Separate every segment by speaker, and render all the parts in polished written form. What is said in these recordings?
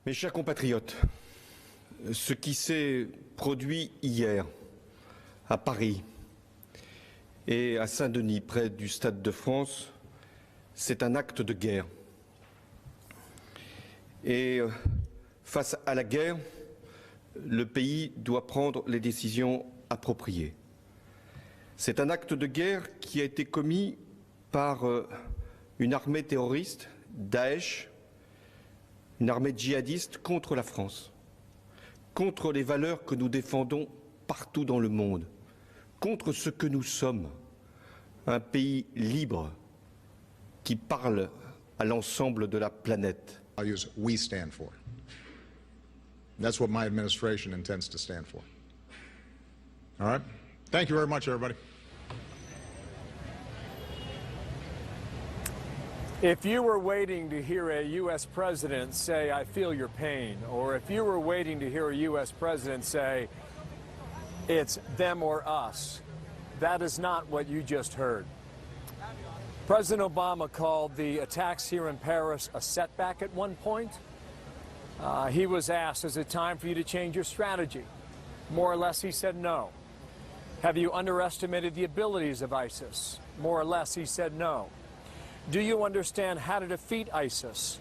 Speaker 1: Mes chers compatriotes, ce qui s'est produit hier à Paris et à Saint-Denis, près du Stade de France, c'est un acte de guerre. Et face à la guerre, le pays doit prendre les décisions appropriées. C'est un acte de guerre qui a été commis par une armée terroriste, Daesh, une armée djihadiste contre la France, contre les valeurs que nous défendons partout dans le monde, contre ce que nous sommes, un pays libre qui parle à l'ensemble de la planète.
Speaker 2: Values we stand for. That's what my administration intends to stand for. All right? Thank you very much, everybody.
Speaker 3: If you were waiting to hear a U.S. president say, "I feel your pain," or if you were waiting to hear a U.S. president say, "It's them or us," that is not what you just heard. President Obama called the attacks here in Paris a setback at one point. He was asked, "Is it time for you to change your strategy?" More or less, he said no. "Have you underestimated the abilities of ISIS?" More or less, he said no. "Do you understand how to defeat ISIS?"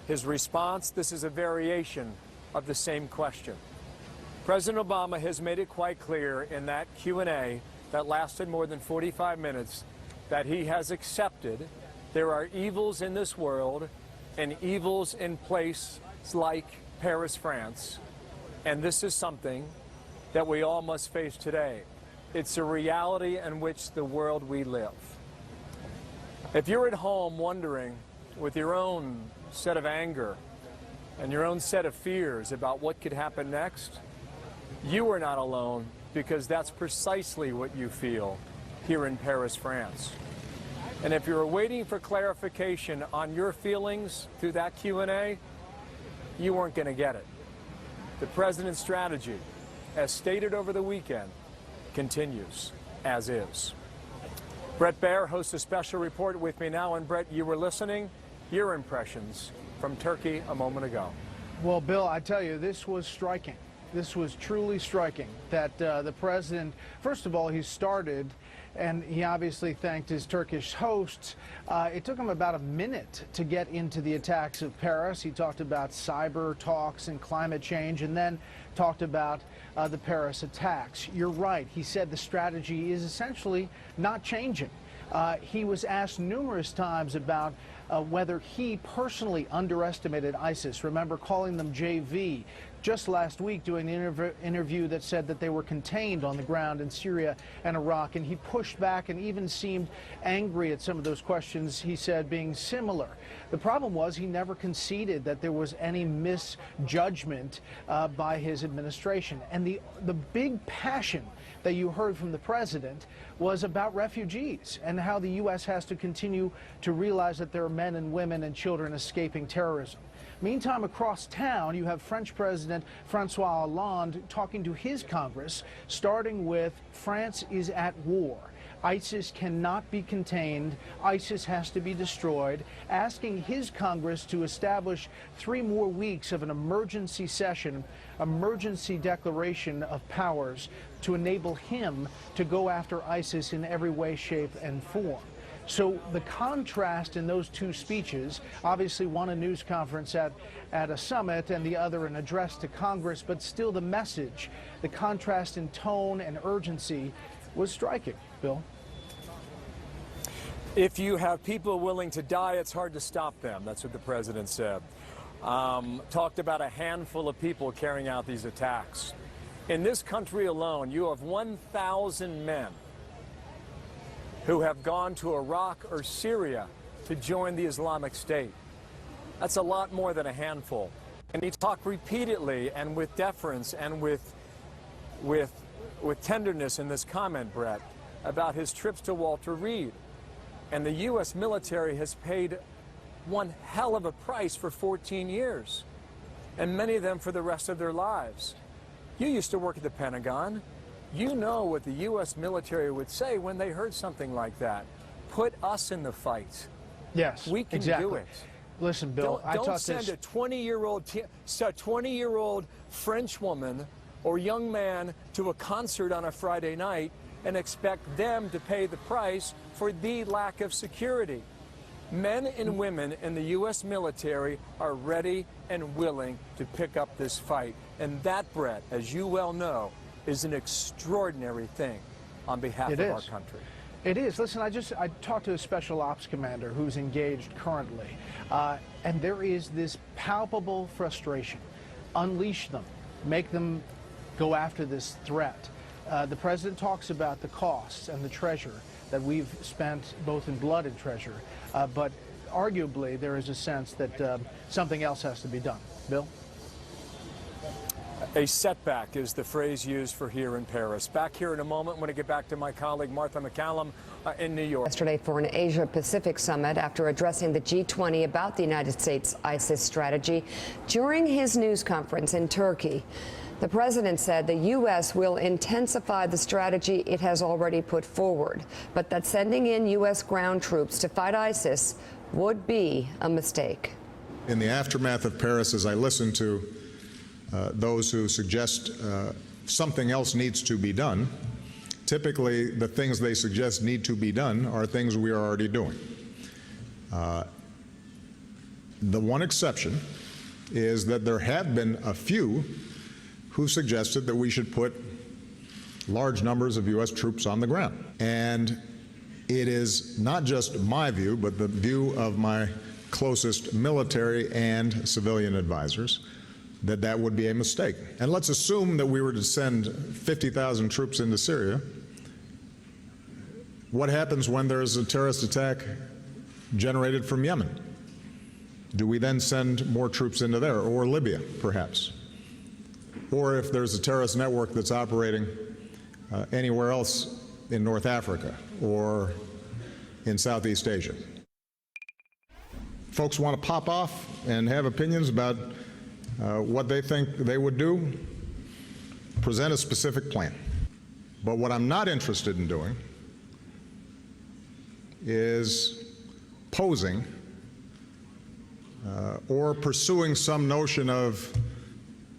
Speaker 3: His response, this is a variation of the same question. President Obama has made it quite clear in that Q&A that lasted more than 45 minutes that he has accepted there are evils in this world and evils in places like Paris, France, and this is something that we all must face today. It's a reality in which the world we live. If you're at home wondering, with your own set of anger and your own set of fears about what could happen next, you are not alone, because that's precisely what you feel here in Paris, France. And if you're waiting for clarification on your feelings through that Q&A, you weren't going to get it. The president's strategy, as stated over the weekend, continues as is. Brett Baer hosts a special report with me now. And Brett, you were listening. Your impressions from Turkey a moment ago.
Speaker 4: Well, Bill, I tell you, this was striking. This was truly striking that the president, first of all, he started, and he obviously thanked his Turkish hosts. It took him about a minute to get into the attacks of Paris. He talked about cyber talks and climate change, and then talked about the Paris attacks. You're right. He said the strategy is essentially not changing. He was asked numerous times about whether he personally underestimated ISIS. Remember calling them JV. Just last week doing an interview that said that they were contained on the ground in Syria and Iraq, and he pushed back and even seemed angry at some of those questions, he said, being similar. The problem was he never conceded that there was any misjudgment by his administration. And the big passion that you heard from the president was about refugees and how the U.S. has to continue to realize that there are men and women and children escaping terrorism. Meantime, across town, you have French President François Hollande talking to his Congress, starting with France is at war. ISIS cannot be contained. ISIS has to be destroyed, asking his Congress to establish 3 more weeks of an emergency session, emergency declaration of powers to enable him to go after ISIS in every way, shape, and form. So the contrast in those two speeches, obviously one a news conference at a summit and the other an address to Congress, but still the message, the contrast in tone and urgency was striking. Bill?
Speaker 3: If you have people willing to die, it's hard to stop them. That's what the president said. Talked about a handful of people carrying out these attacks. In this country alone, you have 1,000 men who have gone to Iraq or Syria to join the Islamic State. That's a lot more than a handful. And he talked repeatedly and with deference and with tenderness in this comment, Brett, about his trips to Walter Reed. And the U.S. military has paid one hell of a price for 14 years, and many of them for the rest of their lives. You used to work at the Pentagon. You know what the U.S. military would say when they heard something like that. Put us in the fight.
Speaker 4: Yes,
Speaker 3: we can
Speaker 4: exactly.
Speaker 3: do it.
Speaker 4: Listen, Bill,
Speaker 3: Don't send a 20-year-old French woman or young man to a concert on a Friday night and expect them to pay the price for the lack of security. Men and women in the U.S. military are ready and willing to pick up this fight. And that, Brett, as you well know, is an extraordinary thing on behalf of our country.
Speaker 4: It is. Listen, I talked to a special ops commander who's engaged currently, and there is this palpable frustration. Unleash them. Make them go after this threat. The president talks about the costs and the treasure that we've spent both in blood and treasure, but arguably there is a sense that something else has to be done. Bill?
Speaker 3: A setback is the phrase used for here in Paris. Back here in a moment when I get back to my colleague Martha McCallum in New York.
Speaker 5: Yesterday for an Asia-Pacific summit after addressing the G20 about the United States ISIS strategy. During his news conference in Turkey, the president said the U.S. will intensify the strategy it has already put forward, but that sending in U.S. ground troops to fight ISIS would be a mistake.
Speaker 2: In the aftermath of Paris, as I listened to those who suggest something else needs to be done, typically the things they suggest need to be done are things we are already doing. The one exception is that there have been a few who suggested that we should put large numbers of U.S. troops on the ground. And it is not just my view, but the view of my closest military and civilian advisors that that would be a mistake. And let's assume that we were to send 50,000 troops into Syria. What happens when there's a terrorist attack generated from Yemen? Do we then send more troops into there, or Libya, perhaps? Or if there's a terrorist network that's operating anywhere else in North Africa or in Southeast Asia. Folks want to pop off and have opinions about what they think they would do, present a specific plan. But what I'm not interested in doing is posing or pursuing some notion of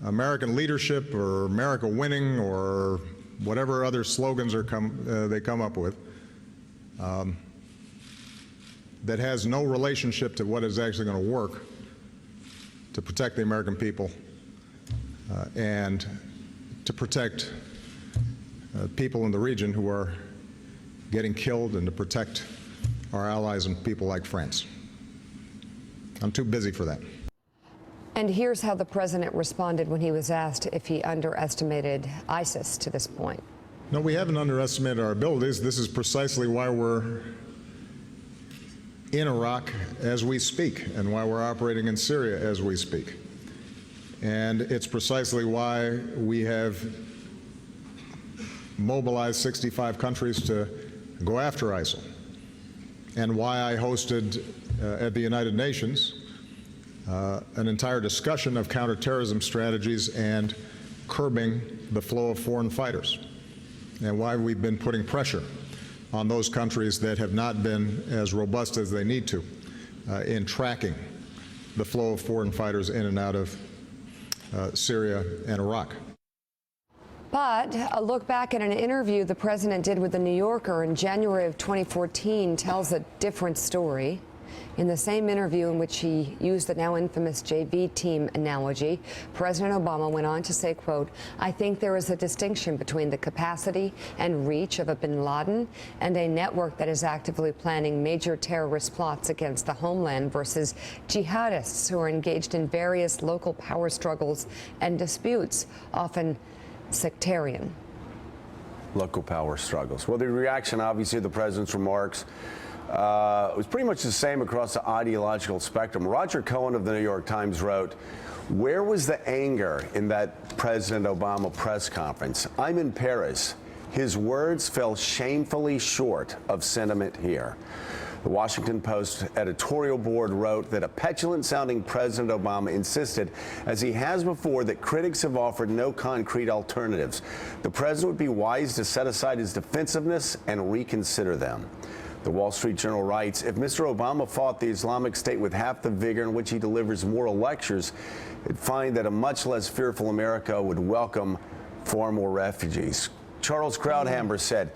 Speaker 2: American leadership or America winning or whatever other slogans are they come up with that has no relationship to what is actually going to work to protect the American people and to protect people in the region who are getting killed, and to protect our allies and people like France. I'm too busy for that.
Speaker 5: And here's how the president responded when he was asked if he underestimated ISIS to this point.
Speaker 2: No, we haven't underestimated our abilities. This is precisely why we're in Iraq as we speak, and why we're operating in Syria as we speak. And it's precisely why we have mobilized 65 countries to go after ISIL, and why I hosted at the United Nations an entire discussion of counterterrorism strategies and curbing the flow of foreign fighters, and why we've been putting pressure on those countries that have not been as robust as they need to in tracking the flow of foreign fighters in and out of Syria and Iraq.
Speaker 5: But a look back at an interview the president did with The New Yorker in January of 2014 tells a different story. In the same interview in which he used the now infamous JV team analogy, President Obama went on to say, quote, "I think there is a distinction between the capacity and reach of a bin Laden and a network that is actively planning major terrorist plots against the homeland versus jihadists who are engaged in various local power struggles and disputes, often sectarian."
Speaker 6: Local power struggles. Well, the reaction, obviously, to the president's remarks was pretty much the same across the ideological spectrum. Roger Cohen of the New York Times wrote, "Where was the anger in that President Obama press conference? I'm in Paris. His words fell shamefully short of sentiment here." The Washington Post editorial board wrote that a petulant-sounding President Obama insisted, as he has before, that critics have offered no concrete alternatives. The president would be wise to set aside his defensiveness and reconsider them. The Wall Street Journal writes, if Mr. Obama fought the Islamic State with half the vigor in which he delivers moral lectures, he'd find that a much less fearful America would welcome far more refugees. Charles Krauthammer said,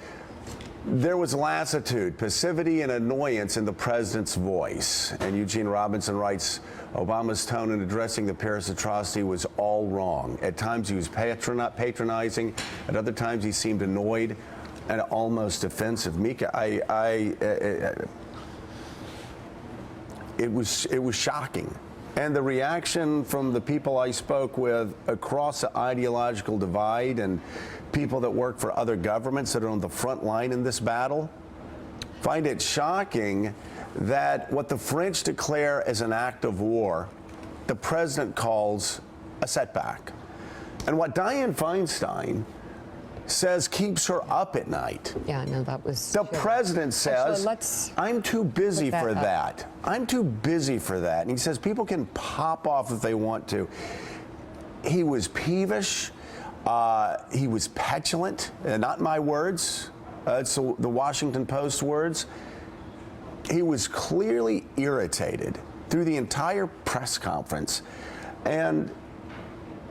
Speaker 6: there was lassitude, passivity, and annoyance in the president's voice. And Eugene Robinson writes, Obama's tone in addressing the Paris atrocity was all wrong. At times he was patronizing, at other times he seemed annoyed and almost offensive. Mika, it was shocking. And the reaction from the people I spoke with across the ideological divide and people that work for other governments that are on the front line in this battle find it shocking that what the French declare as an act of war, the president calls a setback. And what Dianne Feinstein says keeps her up at night.
Speaker 5: Yeah, no, that was...
Speaker 6: The president says,
Speaker 5: actually,
Speaker 6: I'm too busy for
Speaker 5: that
Speaker 6: that. I'm too busy for that. And he says people can pop off if they want to. He was peevish. He was petulant. Not my words. It's the Washington Post words. He was clearly irritated through the entire press conference. And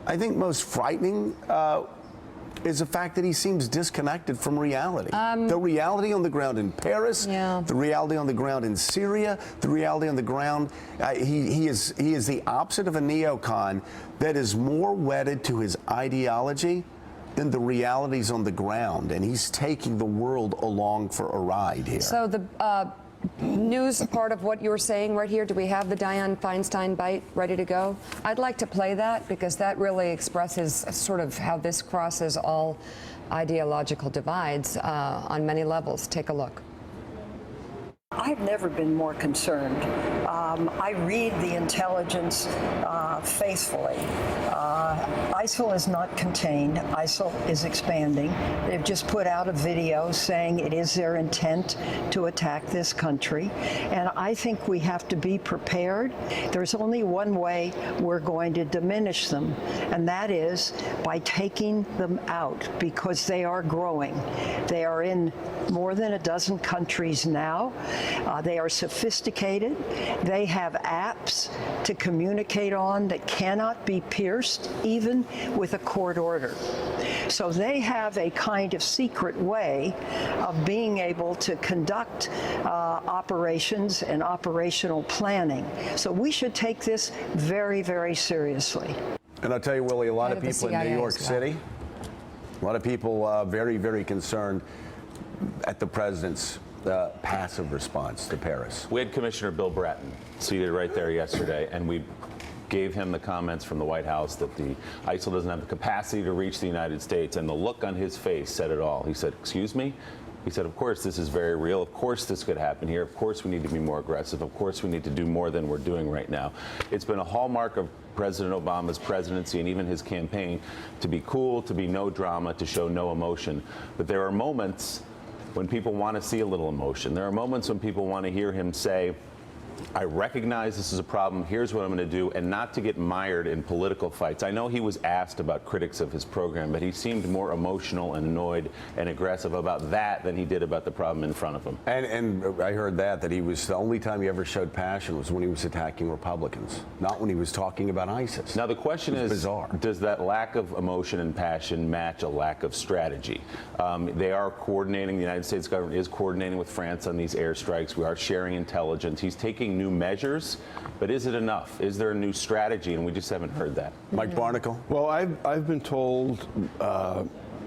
Speaker 6: I think most frightening is the fact that he seems disconnected from reality. The reality on the ground in Paris, the reality on the ground in Syria, the reality on the ground. He is the opposite of a neocon that is more wedded to his ideology than the realities on the ground, and he's taking the world along for a ride here.
Speaker 5: So the news part of what you were saying right here, do we have the Dianne Feinstein bite ready to go? I'd like to play that because that really expresses sort of how this crosses all ideological divides on many levels. Take a look.
Speaker 7: I've never been more concerned. I read the intelligence faithfully. ISIL is not contained. ISIL is expanding. They've just put out a video saying it is their intent to attack this country. And I think we have to be prepared. There's only one way we're going to diminish them, and that is by taking them out, because they are growing. They are in more than a dozen countries now. They are sophisticated. They have apps to communicate on that cannot be pierced, even with a court order. So they have a kind of secret way of being able to conduct operations and operational planning. So we should take this very, very seriously.
Speaker 6: And I'll tell you, Willie, a lot of people in New York City, a lot of people very, very concerned at the president's passive response to Paris.
Speaker 8: We had Commissioner Bill Bratton seated right there yesterday, and we gave him the comments from the White House that the ISIL doesn't have the capacity to reach the United States, and the look on his face said it all. He said, excuse me? He said, of course, this is very real. Of course, this could happen here. Of course, we need to be more aggressive. Of course, we need to do more than we're doing right now. It's been a hallmark of President Obama's presidency and even his campaign to be cool, to be no drama, to show no emotion. But there are moments when people want to see a little emotion. There are moments when people want to hear him say, I recognize this is a problem, here's what I'm going to do, and not to get mired in political fights. I know he was asked about critics of his program, but he seemed more emotional and annoyed and aggressive about that than he did about the problem in front of him.
Speaker 6: And I heard that he was, the only time he ever showed passion was when he was attacking Republicans, not when he was talking about ISIS.
Speaker 8: Now the question is,
Speaker 6: bizarre.
Speaker 8: Does that lack of emotion and passion match a lack of strategy? They are coordinating, the United States government is coordinating with France on these airstrikes. We are sharing intelligence. He's taking new measures, but is it enough? Is there a new strategy? And we just haven't heard that.
Speaker 6: Mike Barnacle?
Speaker 9: Well, I've been told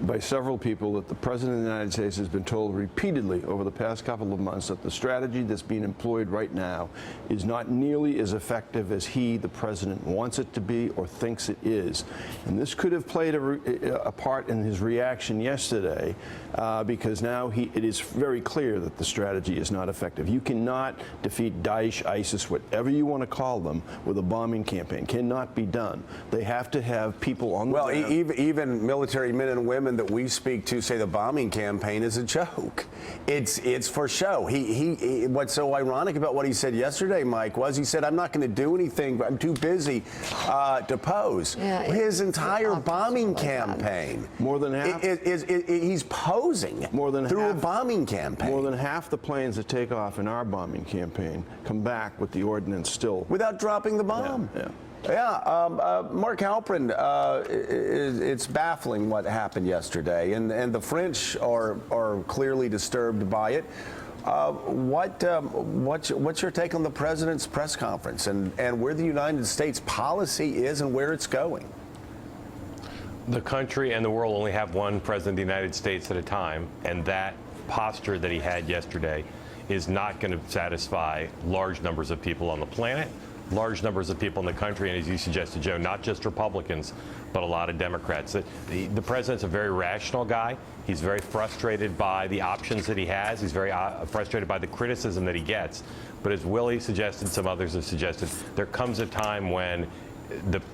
Speaker 9: by several people that the President of the United States has been told repeatedly over the past couple of months that the strategy that's being employed right now is not nearly as effective as he, the President, wants it to be or thinks it is. And this could have played a part in his reaction yesterday because now it is very clear that the strategy is not effective. You cannot defeat Daesh, ISIS, whatever you want to call them, with a bombing campaign. Cannot be done. They have to have people on the ground.
Speaker 6: Well, even military men and women women that we speak to say the bombing campaign is a joke. It's for show. What's so ironic about what he said yesterday, Mike, was he said, I'm not going to do anything, I'm too busy to pose. Yeah, his entire bombing campaign,
Speaker 9: more than half,
Speaker 6: he's posing through a bombing campaign.
Speaker 9: More than half the planes that take off in our bombing campaign come back with the ordnance still.
Speaker 6: Without dropping the bomb.
Speaker 9: Yeah.
Speaker 6: Mark Halprin, it's baffling what happened yesterday, and the French are clearly disturbed by it. What's your take on the president's press conference and where the United States policy is and where it's going?
Speaker 10: The country and the world only have one president of the United States at a time, and that posture that he had yesterday is not going to satisfy large numbers of people on the planet, large numbers of people in the country, and as you suggested, Joe, not just Republicans, but a lot of Democrats. The president's a very rational guy. He's very frustrated by the options that he has. He's very frustrated by the criticism that he gets. But as Willie suggested, some others have suggested, there comes a time when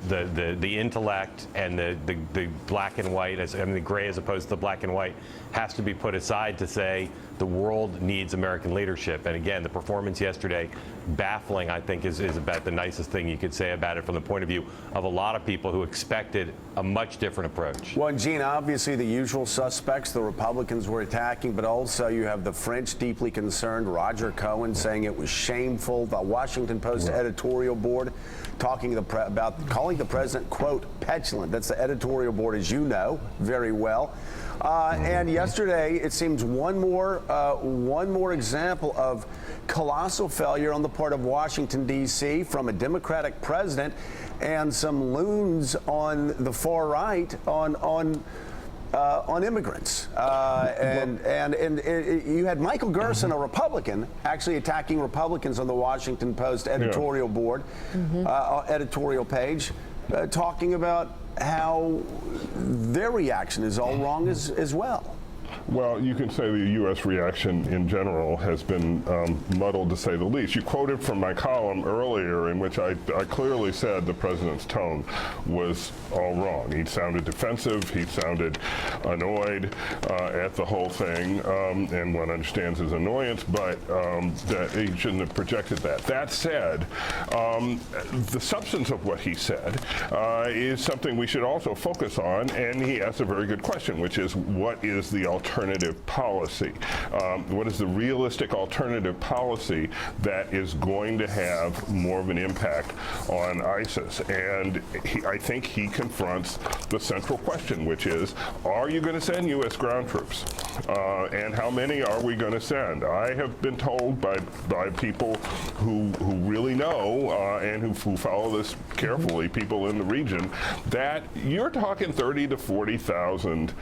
Speaker 10: the intellect and the black and white, the gray as opposed to the black and white, has to be put aside to say the world needs American leadership. And again, the performance yesterday, baffling, I think, is about the nicest thing you could say about it from the point of view of a lot of people who expected a much different approach.
Speaker 6: Well, Gene, obviously the usual suspects, the Republicans were attacking, but also you have the French deeply concerned, Roger Cohen saying it was shameful, the Washington Post editorial board talking about calling the president, quote, petulant. That's the editorial board, as you know very well. And yesterday, it seems one more example of colossal failure on the part of Washington, D.C. from a Democratic president and some loons on the far right on immigrants. You had Michael Gerson, a Republican, actually attacking Republicans on the Washington Post editorial board, editorial page, talking about how their reaction is all wrong as well.
Speaker 11: Well, you can say the U.S. reaction in general has been muddled, to say the least. You quoted from my column earlier in which I clearly said the president's tone was all wrong. He sounded defensive. He sounded annoyed at the whole thing, and one understands his annoyance, but that he shouldn't have projected that. That said, the substance of what he said is something we should also focus on, and he asked a very good question, which is, what is the alternative policy? What is the realistic alternative policy that is going to have more of an impact on ISIS? And I think he confronts the central question, which is, are you going to send U.S. ground troops? And how many are we going to send? I have been told by people who really know and who follow this carefully, people in the region, that you're talking 30 to 40,000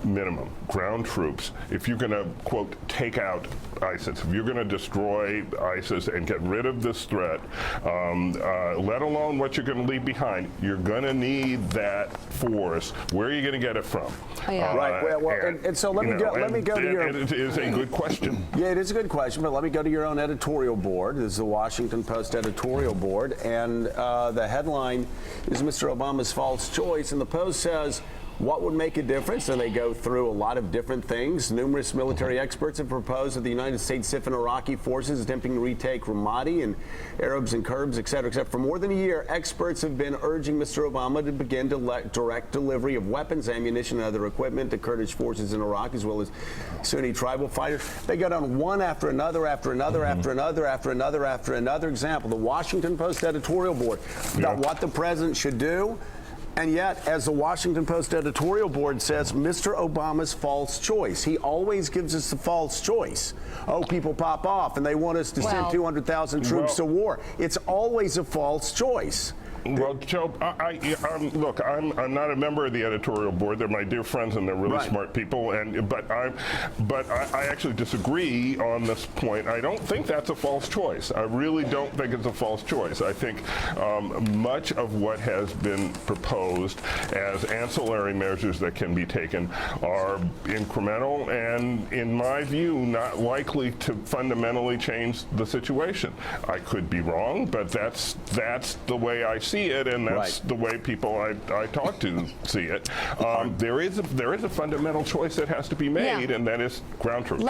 Speaker 11: minimum ground troops if you're going to, quote, take out ISIS, if you're going to destroy ISIS and get rid of this threat, let alone what you're going to leave behind, you're going to need that force. Where are you going to get it from?
Speaker 6: Right. Well, and so let me go to your.
Speaker 11: It is a good question.
Speaker 6: Yeah, it is a good question, but let me go to your own editorial board. This is the Washington Post editorial board, and the headline is Mr. Obama's false choice, and the Post says, what would make a difference? And they go through a lot of different things. Numerous military experts have proposed that the United States siphon Iraqi forces attempting to retake Ramadi and Arabs and Kurds, et cetera, et cetera. For more than a year, experts have been urging Mr. Obama to begin direct delivery of weapons, ammunition, and other equipment to Kurdish forces in Iraq, as well as Sunni tribal fighters. They go down one after another, after another, after another, after another, after another example. The Washington Post editorial board about what the president should do. And yet, as the Washington Post editorial board says, Mr. Obama's false choice. He always gives us the false choice. Oh, people pop off and they want us to send 200,000 troops to war. It's always a false choice.
Speaker 11: Well, Joe, look, I'm not a member of the editorial board. They're my dear friends, and they're really smart people. But I actually disagree on this point. I don't think that's a false choice. I really don't think it's a false choice. I think much of what has been proposed as ancillary measures that can be taken are incremental and, in my view, not likely to fundamentally change the situation. I could be wrong, but that's the way I see see it, and that's the way people I talk to see it. There is a fundamental choice that has to be made, and that is ground troops.